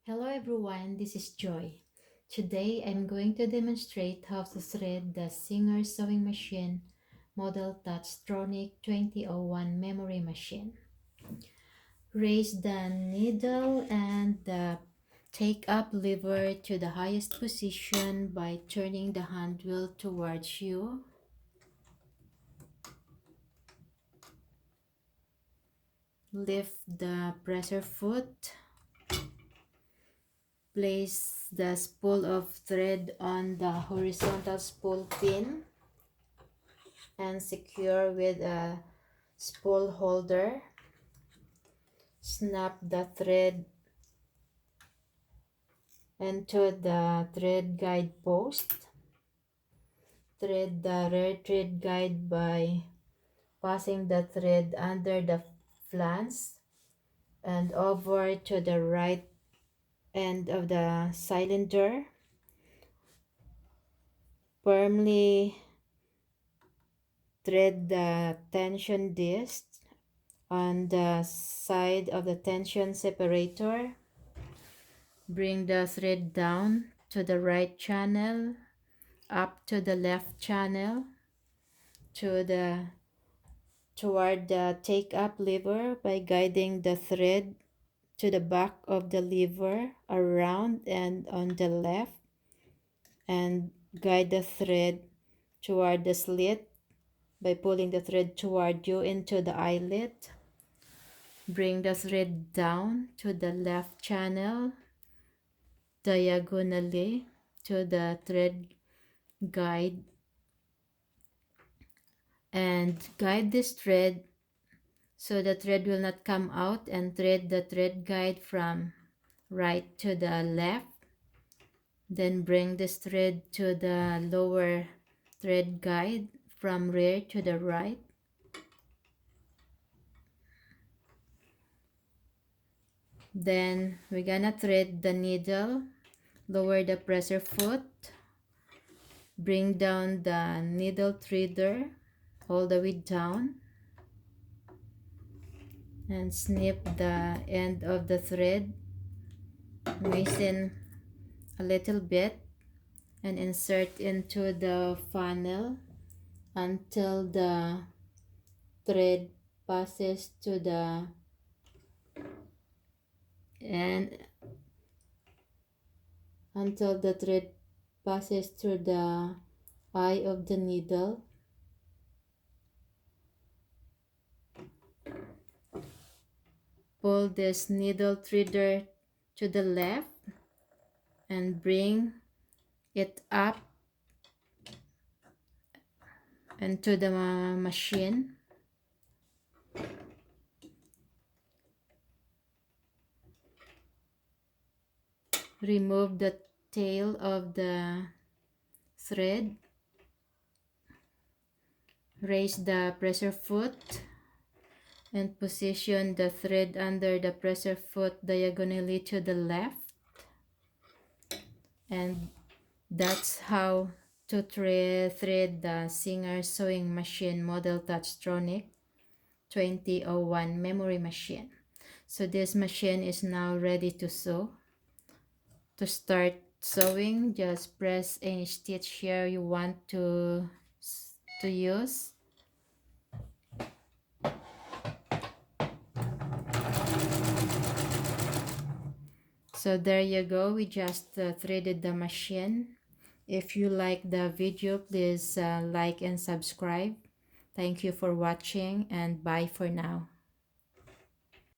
Hello everyone, this is Joy. Today I'm going to demonstrate how to thread the Singer sewing machine model Touch-Tronic 2001 memory machine. Raise the needle and the take-up lever to the highest position by turning the hand wheel towards you. Lift the presser foot. Place the spool of thread on the horizontal spool pin and secure with a spool holder. Snap the thread into the thread guide post. Thread the rear thread guide by passing the thread under the flange and over to the right end of the cylinder. Firmly thread the tension disc on the side of the tension separator. Bring the thread down to the right channel, up to the left channel, toward the take-up lever by guiding the thread to the back of the lever, around and on the left, and guide the thread toward the slit by pulling the thread toward you into the eyelet. Bring the thread down to the left channel diagonally to the thread guide and guide this thread so the thread will not come out, and thread the thread guide from right to the left. Then bring this thread to the lower thread guide from rear to the right. Then we're gonna thread the needle, lower the presser foot, bring down the needle threader all the way down, and snip the end of the thread, moisten a little bit, and insert into the funnel until the thread passes to the and until the thread passes through the eye of the needle. Pull this needle threader to the left and bring it up into the machine. Remove the tail of the thread. Raise the presser foot and position the thread under the presser foot diagonally to the left. And that's how to thread the Singer sewing machine model Touch-Tronic 2001 memory machine. So this machine is now ready to sew. To start sewing, just press any stitch here you want to use. So there you go, we just threaded the machine. If you like the video, please like and subscribe. Thank you for watching, and bye for now.